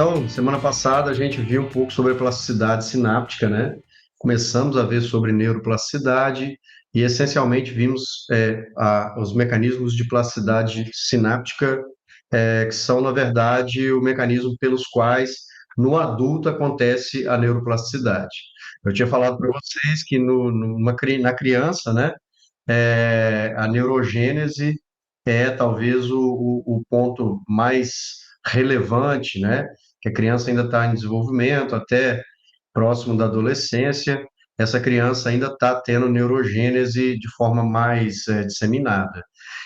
Então, semana passada a gente viu um pouco sobre a plasticidade sináptica, né? Começamos a ver sobre neuroplasticidade e essencialmente vimos os mecanismos de plasticidade sináptica, que são, na verdade, o mecanismo pelos quais no adulto acontece a neuroplasticidade. Eu tinha falado para vocês que na criança, né, a neurogênese é talvez o ponto mais relevante, né? Que a criança ainda está em desenvolvimento, até próximo da adolescência, essa criança ainda está tendo neurogênese de forma mais disseminada.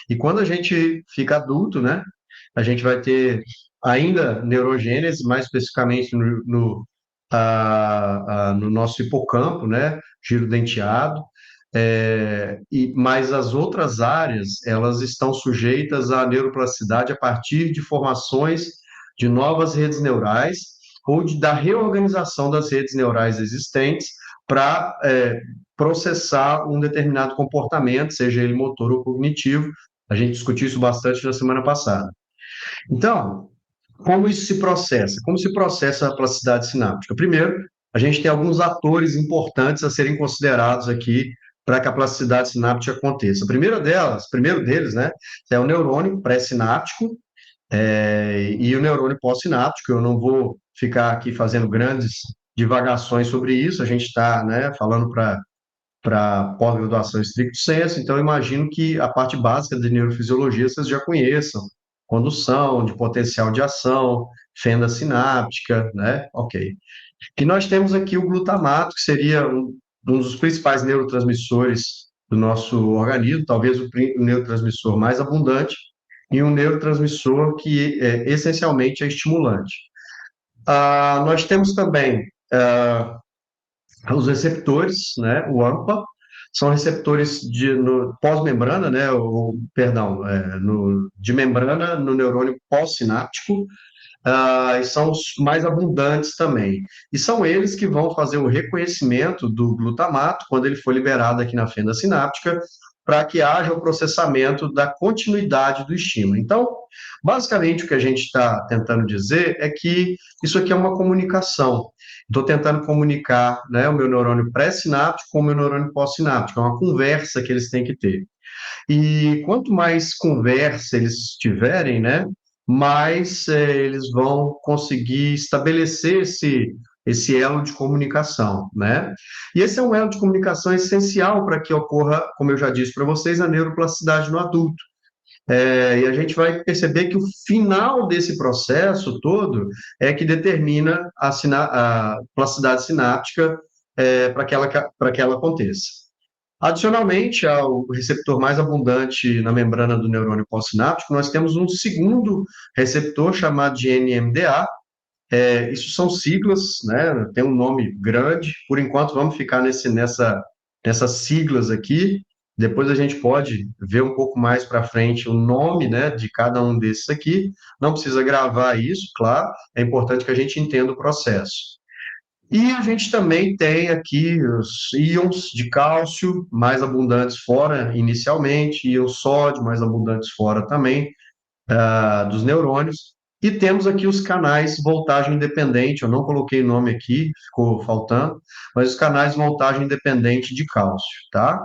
E quando a gente fica adulto, né? A gente vai ter ainda neurogênese, mais especificamente no nosso hipocampo, né? Giro denteado, mas as outras áreas, elas estão sujeitas à neuroplasticidade a partir de formações de novas redes neurais ou da reorganização das redes neurais existentes para processar um determinado comportamento, seja ele motor ou cognitivo. A gente discutiu isso bastante na semana passada. Então, como isso se processa? Como se processa a plasticidade sináptica? Primeiro, a gente tem alguns atores importantes a serem considerados aqui para que a plasticidade sináptica aconteça. Primeiro deles, né, é o neurônio pré-sináptico e o neurônio pós-sináptico. Eu não vou ficar aqui fazendo grandes divagações sobre isso, a gente está, né, falando para pós-graduação estricto sensu, então eu imagino que a parte básica de neurofisiologia vocês já conheçam, condução, de potencial de ação, fenda sináptica, né? Ok. E nós temos aqui o glutamato, que seria um dos principais neurotransmissores do nosso organismo, talvez o neurotransmissor mais abundante, e um neurotransmissor que essencialmente é estimulante. Nós temos também os receptores, né, o AMPA, são receptores pós-membrana, né, perdão, de membrana no neurônio pós-sináptico, e são os mais abundantes também. E são eles que vão fazer o reconhecimento do glutamato, quando ele for liberado aqui na fenda sináptica, para que haja o processamento da continuidade do estímulo. Então, basicamente, o que a gente está tentando dizer é que isso aqui é uma comunicação. Estou tentando comunicar, né, o meu neurônio pré-sináptico com o meu neurônio pós-sináptico, é uma conversa que eles têm que ter. E quanto mais conversa eles tiverem, né, mais eles vão conseguir estabelecer esse elo de comunicação, né? E esse é um elo de comunicação essencial para que ocorra, como eu já disse para vocês, a neuroplasticidade no adulto. E a gente vai perceber que o final desse processo todo é que determina a plasticidade sináptica para que ela aconteça. Adicionalmente ao receptor mais abundante na membrana do neurônio pós-sináptico, nós temos um segundo receptor chamado de NMDA. Isso são siglas, né? Tem um nome grande. Por enquanto, vamos ficar nessas siglas aqui. Depois a gente pode ver um pouco mais para frente o nome, né, de cada um desses aqui. Não precisa gravar isso, claro. É importante que a gente entenda o processo. E a gente também tem aqui os íons de cálcio mais abundantes fora inicialmente, íons sódio mais abundantes fora também dos neurônios. E temos aqui os canais voltagem independente, eu não coloquei nome aqui, ficou faltando, mas os canais de voltagem independente de cálcio, tá?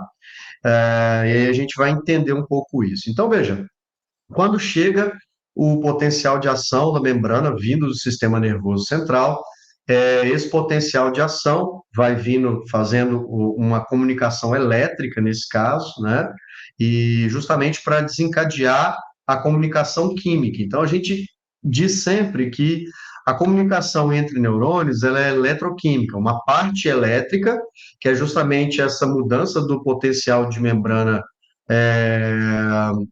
E aí a gente vai entender um pouco isso. Então, veja, quando chega o potencial de ação da membrana vindo do sistema nervoso central, esse potencial de ação vai vindo fazendo uma comunicação elétrica, nesse caso, né? E justamente para desencadear a comunicação química. Então, a gente diz sempre que a comunicação entre neurônios ela é eletroquímica, uma parte elétrica, que é justamente essa mudança do potencial de membrana é,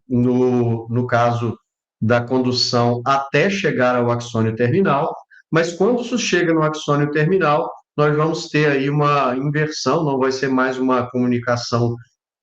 no caso da condução até chegar ao axônio terminal, mas quando isso chega no axônio terminal, nós vamos ter aí uma inversão, não vai ser mais uma comunicação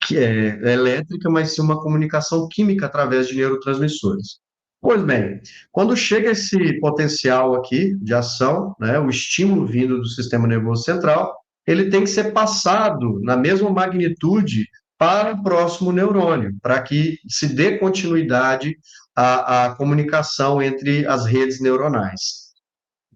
que é elétrica, mas sim uma comunicação química através de neurotransmissores. Pois bem, quando chega esse potencial aqui de ação, né, o estímulo vindo do sistema nervoso central, ele tem que ser passado na mesma magnitude para o próximo neurônio, para que se dê continuidade à comunicação entre as redes neuronais.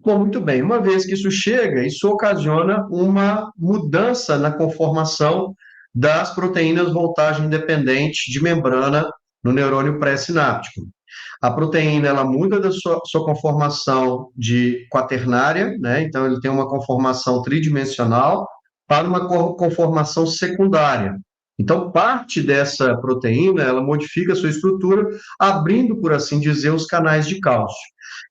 Bom, muito bem. Uma vez que isso chega, isso ocasiona uma mudança na conformação das proteínas voltagem independente de membrana no neurônio pré-sináptico. A proteína ela muda da sua conformação de quaternária, né? Então ele tem uma conformação tridimensional para uma conformação secundária. Então parte dessa proteína ela modifica a sua estrutura, abrindo, por assim dizer, os canais de cálcio.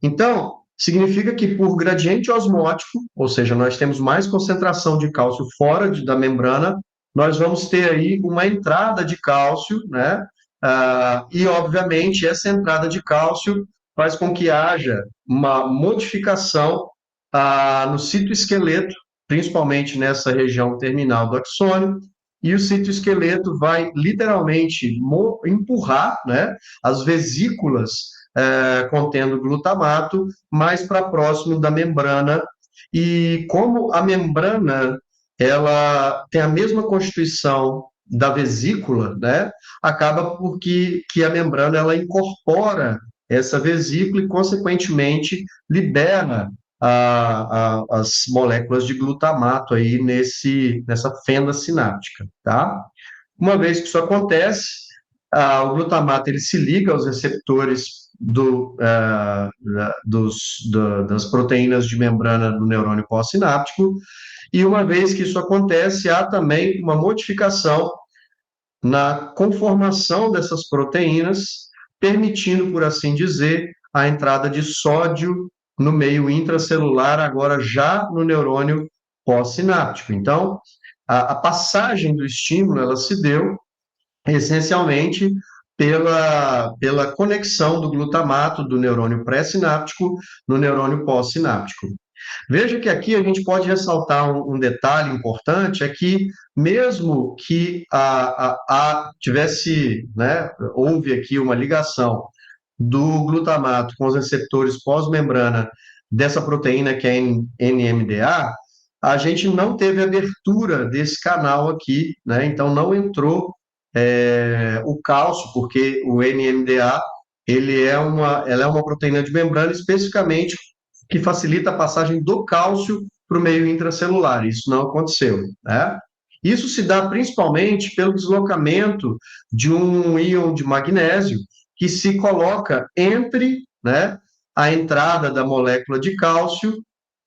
Então significa que por gradiente osmótico, ou seja, nós temos mais concentração de cálcio fora da membrana, nós vamos ter aí uma entrada de cálcio, né? E, obviamente, essa entrada de cálcio faz com que haja uma modificação no citoesqueleto, principalmente nessa região terminal do axônio, e o citoesqueleto vai literalmente empurrar, né, as vesículas contendo glutamato mais para próximo da membrana. E como a membrana ela tem a mesma constituição da vesícula, né, acaba porque que a membrana ela incorpora essa vesícula e, consequentemente, libera as moléculas de glutamato aí nessa fenda sináptica, tá? Uma vez que isso acontece, o glutamato ele se liga aos receptores das proteínas de membrana do neurônio pós-sináptico, e uma vez que isso acontece, há também uma modificação na conformação dessas proteínas, permitindo, por assim dizer, a entrada de sódio no meio intracelular, agora já no neurônio pós-sináptico. Então, a passagem do estímulo, ela se deu essencialmente pela conexão do glutamato do neurônio pré-sináptico no neurônio pós-sináptico. Veja que aqui a gente pode ressaltar um detalhe importante, é que mesmo que tivesse, né, houve aqui uma ligação do glutamato com os receptores pós-membrana dessa proteína que é NMDA, a gente não teve abertura desse canal aqui, né? Então não entrou o cálcio, porque o NMDA ela é uma proteína de membrana especificamente que facilita a passagem do cálcio para o meio intracelular. Isso não aconteceu, né? Isso se dá principalmente pelo deslocamento de um íon de magnésio que se coloca entre, né, a entrada da molécula de cálcio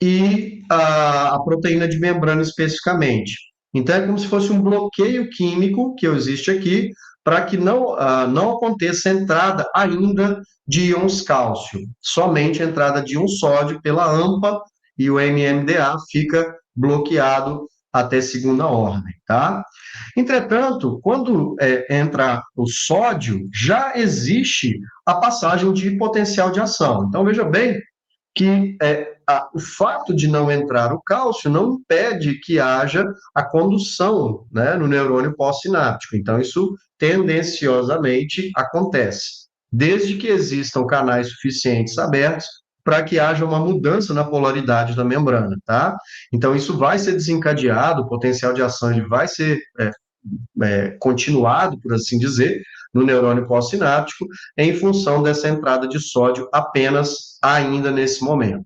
e a proteína de membrana especificamente. Então, é como se fosse um bloqueio químico que existe aqui para que não aconteça entrada ainda de íons cálcio, somente a entrada de um sódio pela AMPA e o NMDA fica bloqueado até segunda ordem, tá? Entretanto, quando entra o sódio, já existe a passagem de potencial de ação. Então, veja bem que o fato de não entrar o cálcio não impede que haja a condução, né, no neurônio pós-sináptico. Então, isso tendenciosamente acontece, desde que existam canais suficientes abertos para que haja uma mudança na polaridade da membrana, tá? Então, isso vai ser desencadeado, o potencial de ação ele vai ser continuado, por assim dizer, no neurônio pós-sináptico, em função dessa entrada de sódio apenas ainda nesse momento.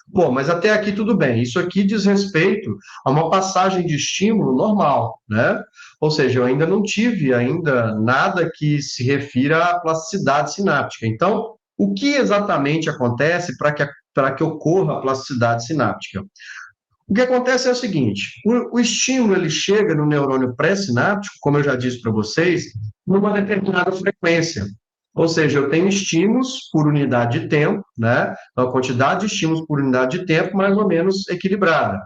Bom, mas até aqui tudo bem. Isso aqui diz respeito a uma passagem de estímulo normal, né? Ou seja, eu ainda não tive ainda nada que se refira à plasticidade sináptica. Então, o que exatamente acontece para que ocorra a plasticidade sináptica? O que acontece é o seguinte: o estímulo ele chega no neurônio pré-sináptico, como eu já disse para vocês, numa determinada frequência. Ou seja, eu tenho estímulos por unidade de tempo, né? Então, a quantidade de estímulos por unidade de tempo mais ou menos equilibrada.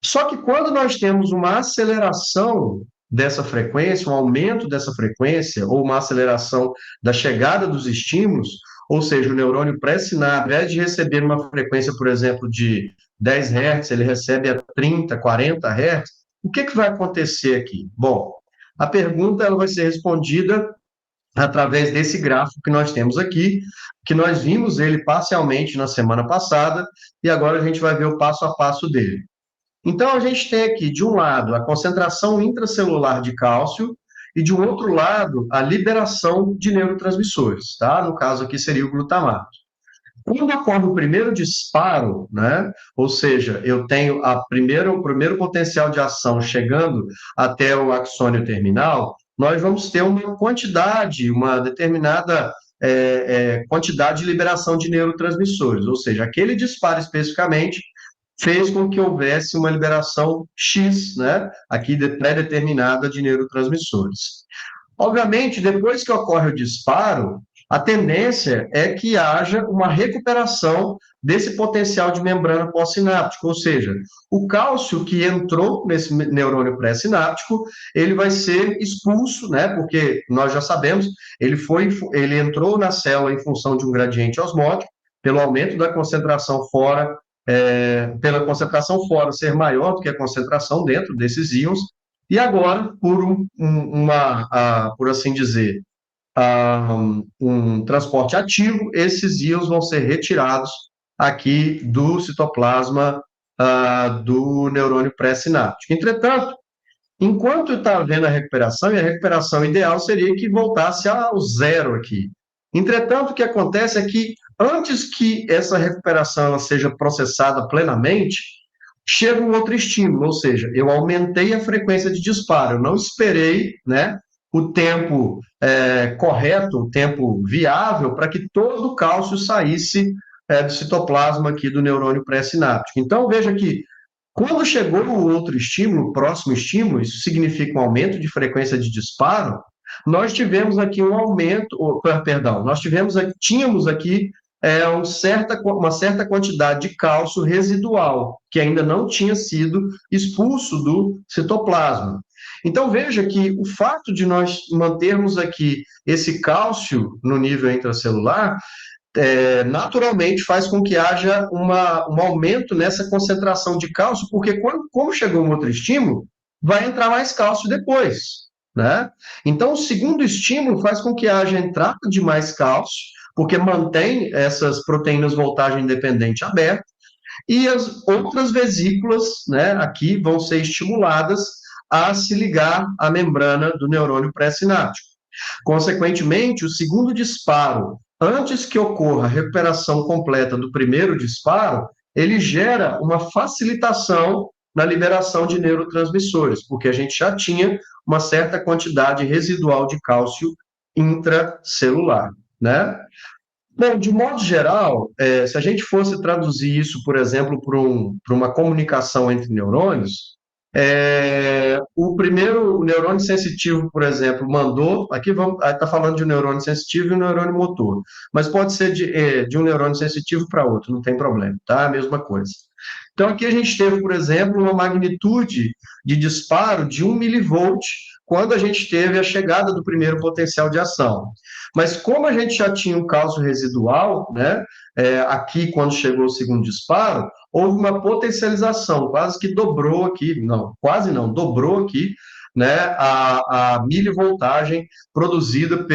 Só que quando nós temos uma aceleração dessa frequência, um aumento dessa frequência, ou uma aceleração da chegada dos estímulos, ou seja, o neurônio pré-sináptico, ao invés de receber uma frequência, por exemplo, de 10 Hz, ele recebe a 30, 40 Hz, o que vai acontecer aqui? Bom, a pergunta ela vai ser respondida através desse gráfico que nós temos aqui, que nós vimos ele parcialmente na semana passada, e agora a gente vai ver o passo a passo dele. Então, a gente tem aqui, de um lado, a concentração intracelular de cálcio e, de um outro lado, a liberação de neurotransmissores, tá? No caso aqui seria o glutamato. Quando ocorre o primeiro disparo, né, ou seja, eu tenho o primeiro potencial de ação chegando até o axônio terminal, nós vamos ter uma quantidade, uma determinada quantidade de liberação de neurotransmissores, ou seja, aquele disparo especificamente fez com que houvesse uma liberação X, né, aqui pré-determinada de neurotransmissores. Obviamente, depois que ocorre o disparo, a tendência é que haja uma recuperação desse potencial de membrana pós-sináptica, ou seja, o cálcio que entrou nesse neurônio pré-sináptico, ele vai ser expulso, né? Porque nós já sabemos, ele entrou na célula em função de um gradiente osmótico, pelo aumento da concentração fora, pela concentração fora ser maior do que a concentração dentro desses íons, e agora, por assim dizer, um transporte ativo, esses íons vão ser retirados aqui do citoplasma do neurônio pré-sináptico. Entretanto, enquanto está havendo a recuperação, e a recuperação ideal seria que voltasse ao zero aqui. Entretanto, o que acontece é que, antes que essa recuperação ela seja processada plenamente, chega um outro estímulo, ou seja, eu aumentei a frequência de disparo, eu não esperei, né, o tempo correto, o tempo viável, para que todo o cálcio saísse do citoplasma aqui do neurônio pré-sináptico. Então, veja que quando chegou o outro estímulo, o próximo estímulo, isso significa um aumento de frequência de disparo, nós tivemos aqui um aumento, perdão, tínhamos aqui uma certa quantidade de cálcio residual, que ainda não tinha sido expulso do citoplasma. Então, veja que o fato de nós mantermos aqui esse cálcio no nível intracelular naturalmente faz com que haja um aumento nessa concentração de cálcio, porque como chegou um outro estímulo, vai entrar mais cálcio depois, né? Então, o segundo estímulo faz com que haja entrada de mais cálcio, porque mantém essas proteínas voltagem independente abertas, e as outras vesículas, né, aqui vão ser estimuladas a se ligar à membrana do neurônio pré-sináptico. Consequentemente, o segundo disparo, antes que ocorra a recuperação completa do primeiro disparo, ele gera uma facilitação na liberação de neurotransmissores, porque a gente já tinha uma certa quantidade residual de cálcio intracelular, né? Bom, de modo geral, se a gente fosse traduzir isso, por exemplo, para uma comunicação entre neurônios, o primeiro o neurônio sensitivo, por exemplo, mandou. Aqui está falando de um neurônio sensitivo e um neurônio motor, mas pode ser de um neurônio sensitivo para outro, não tem problema, tá? A mesma coisa. Então, aqui a gente teve, por exemplo, uma magnitude de disparo de 1 milivolt quando a gente teve a chegada do primeiro potencial de ação. Mas como a gente já tinha um cálcio residual, né, aqui quando chegou o segundo disparo, houve uma potencialização, quase que dobrou aqui, não, quase não, dobrou aqui, né, a milivoltagem produzida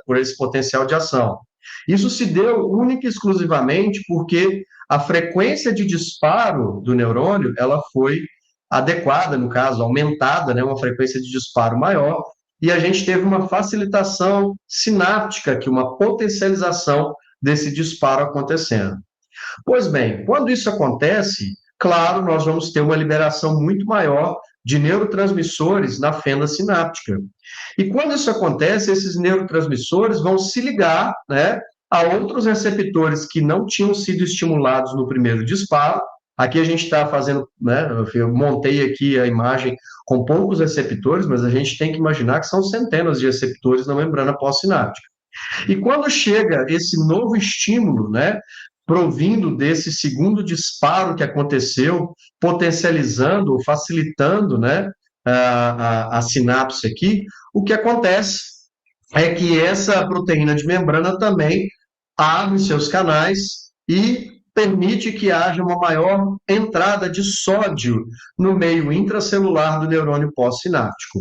por esse potencial de ação. Isso se deu única e exclusivamente porque a frequência de disparo do neurônio ela foi adequada, no caso, aumentada, né, uma frequência de disparo maior, e a gente teve uma facilitação sináptica, aqui, uma potencialização desse disparo acontecendo. Pois bem, quando isso acontece, claro, nós vamos ter uma liberação muito maior de neurotransmissores na fenda sináptica. E quando isso acontece, esses neurotransmissores vão se ligar, né, a outros receptores que não tinham sido estimulados no primeiro disparo. Aqui a gente está fazendo, né, eu montei aqui a imagem com poucos receptores, mas a gente tem que imaginar que são centenas de receptores na membrana pós-sináptica. E quando chega esse novo estímulo, né, provindo desse segundo disparo que aconteceu, potencializando, facilitando, né, a sinapse aqui, o que acontece é que essa proteína de membrana também abre seus canais e permite que haja uma maior entrada de sódio no meio intracelular do neurônio pós-sináptico.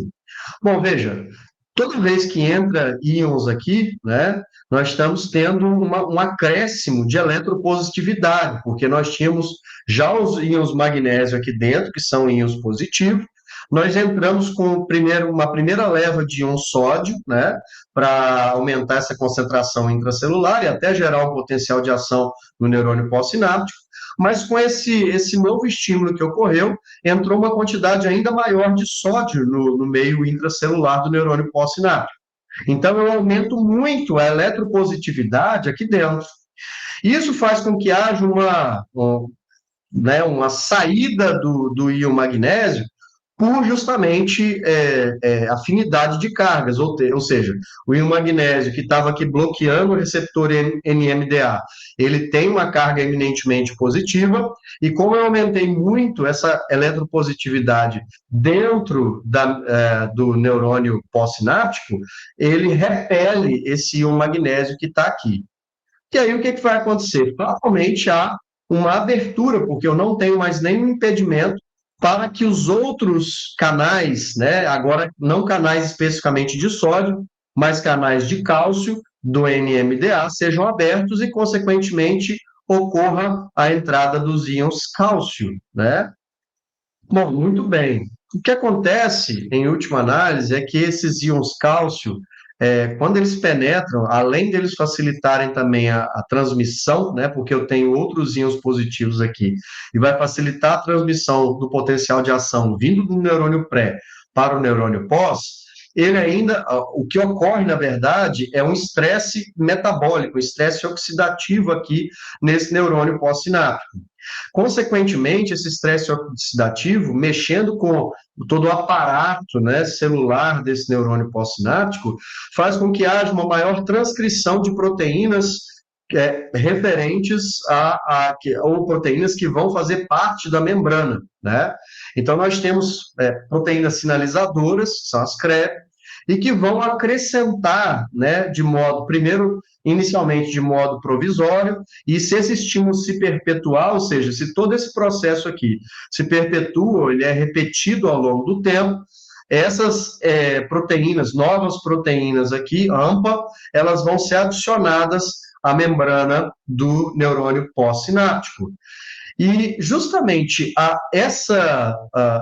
Bom, veja, toda vez que entra íons aqui, né, nós estamos tendo um acréscimo de eletropositividade, porque nós tínhamos já os íons magnésio aqui dentro, que são íons positivos, nós entramos com uma primeira leva de íon sódio, né, para aumentar essa concentração intracelular e até gerar um potencial de ação no neurônio pós-sináptico, mas com esse novo estímulo que ocorreu, entrou uma quantidade ainda maior de sódio no meio intracelular do neurônio pós-sináptico. Então, eu aumento muito a eletropositividade aqui dentro. Isso faz com que haja uma saída do íon magnésio por justamente afinidade de cargas, ou seja, o íon magnésio que estava aqui bloqueando o receptor NMDA, ele tem uma carga eminentemente positiva, e como eu aumentei muito essa eletropositividade dentro do neurônio pós-sináptico, ele repele esse íon magnésio que está aqui. E aí o que vai acontecer? Provavelmente há uma abertura, porque eu não tenho mais nenhum impedimento para que os outros canais, né, agora não canais especificamente de sódio, mas canais de cálcio do NMDA sejam abertos e, consequentemente, ocorra a entrada dos íons cálcio, né? Bom, muito bem. O que acontece, em última análise, é que esses íons cálcio, quando eles penetram, além deles facilitarem também a transmissão, né, porque eu tenho outros íons positivos aqui, e vai facilitar a transmissão do potencial de ação vindo do neurônio pré para o neurônio pós, ele ainda, o que ocorre, na verdade, é um estresse metabólico, um estresse oxidativo aqui nesse neurônio pós-sináptico. Consequentemente, esse estresse oxidativo, mexendo com todo o aparato, né, celular desse neurônio pós-sináptico, faz com que haja uma maior transcrição de proteínas referentes ou proteínas que vão fazer parte da membrana, né? Então, nós temos proteínas sinalizadoras, que são as CREB, e que vão acrescentar, né, inicialmente de modo provisório, e se esse estímulo se perpetuar, ou seja, se todo esse processo aqui se perpetua, ele é repetido ao longo do tempo, essas proteínas, novas proteínas aqui, AMPA, elas vão ser adicionadas à membrana do neurônio pós-sináptico. E justamente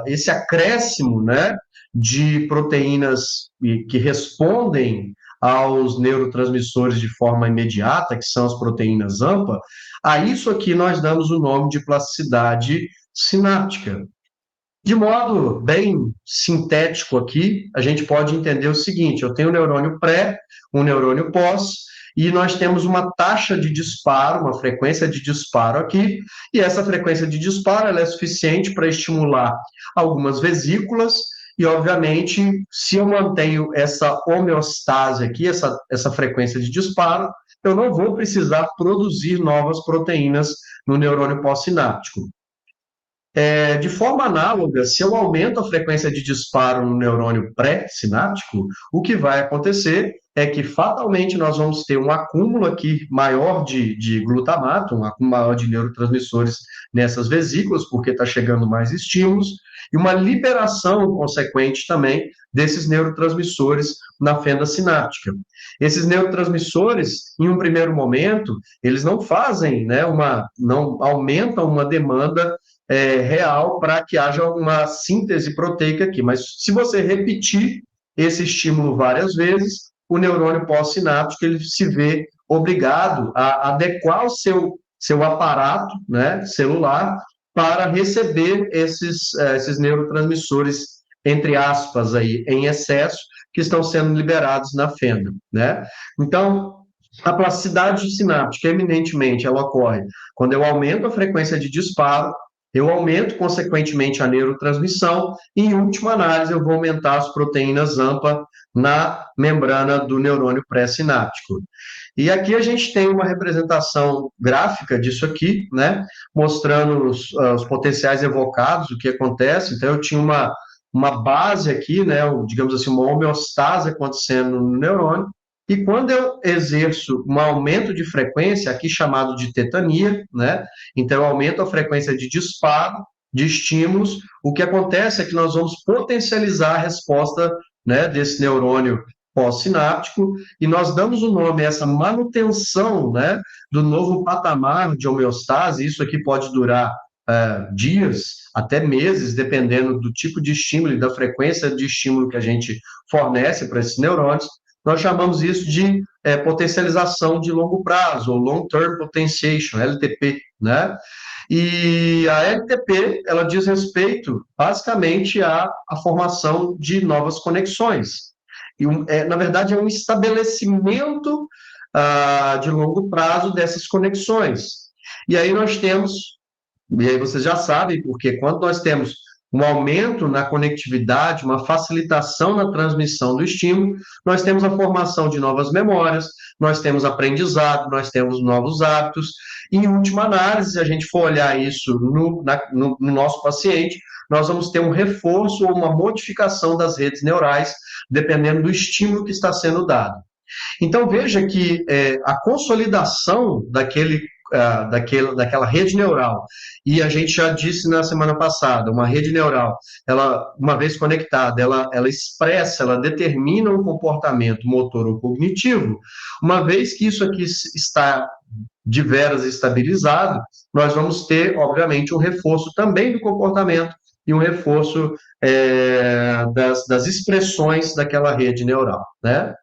esse acréscimo, né, de proteínas que respondem aos neurotransmissores de forma imediata, que são as proteínas AMPA, a isso aqui nós damos o nome de plasticidade sináptica. De modo bem sintético aqui, a gente pode entender o seguinte: eu tenho um neurônio pré, um neurônio pós, e nós temos uma taxa de disparo, uma frequência de disparo aqui, e essa frequência de disparo ela é suficiente para estimular algumas vesículas, e, obviamente, se eu mantenho essa homeostase aqui, essa frequência de disparo, eu não vou precisar produzir novas proteínas no neurônio pós-sináptico. De forma análoga, se eu aumento a frequência de disparo no neurônio pré-sináptico, o que vai acontecer é que fatalmente nós vamos ter um acúmulo aqui maior de glutamato, um acúmulo maior de neurotransmissores nessas vesículas, porque está chegando mais estímulos, e uma liberação consequente também desses neurotransmissores na fenda sináptica. Esses neurotransmissores, em um primeiro momento, eles não fazem, né, não aumentam uma demanda real para que haja uma síntese proteica aqui. Mas se você repetir esse estímulo várias vezes, o neurônio pós-sináptico ele se vê obrigado a adequar o seu aparato, né, celular para receber esses neurotransmissores, entre aspas, aí, em excesso, que estão sendo liberados na fenda, né? Então, a plasticidade sináptica, eminentemente, ela ocorre quando eu aumento a frequência de disparo, eu aumento, consequentemente, a neurotransmissão e, em última análise, eu vou aumentar as proteínas AMPA na membrana do neurônio pré-sináptico. E aqui a gente tem uma representação gráfica disso aqui, né, mostrando os potenciais evocados, o que acontece. Então, eu tinha uma base aqui, né, digamos assim, uma homeostase acontecendo no neurônio, e quando eu exerço um aumento de frequência, aqui chamado de tetania, né? Então eu aumento a frequência de disparo, de estímulos, o que acontece é que nós vamos potencializar a resposta, né, desse neurônio pós-sináptico, e nós damos o nome a essa manutenção, né, do novo patamar de homeostase. Isso aqui pode durar dias, até meses, dependendo do tipo de estímulo e da frequência de estímulo que a gente fornece para esses neurônios. Nós chamamos isso de potencialização de longo prazo, ou Long Term Potentiation, LTP, né? E a LTP, ela diz respeito, basicamente, à formação de novas conexões. E, na verdade, é um estabelecimento de longo prazo dessas conexões. E aí nós temos, e aí vocês já sabem, porque quando nós temos um aumento na conectividade, uma facilitação na transmissão do estímulo, nós temos a formação de novas memórias, nós temos aprendizado, nós temos novos hábitos, e, em última análise, se a gente for olhar isso no nosso paciente, nós vamos ter um reforço ou uma modificação das redes neurais, dependendo do estímulo que está sendo dado. Então, veja que a consolidação daquela rede neural, e a gente já disse na semana passada, uma rede neural, ela, uma vez conectada, ela expressa, ela determina um comportamento motor ou cognitivo. Uma vez que isso aqui está de veras estabilizado, nós vamos ter, obviamente, um reforço também do comportamento e um reforço das expressões daquela rede neural, né?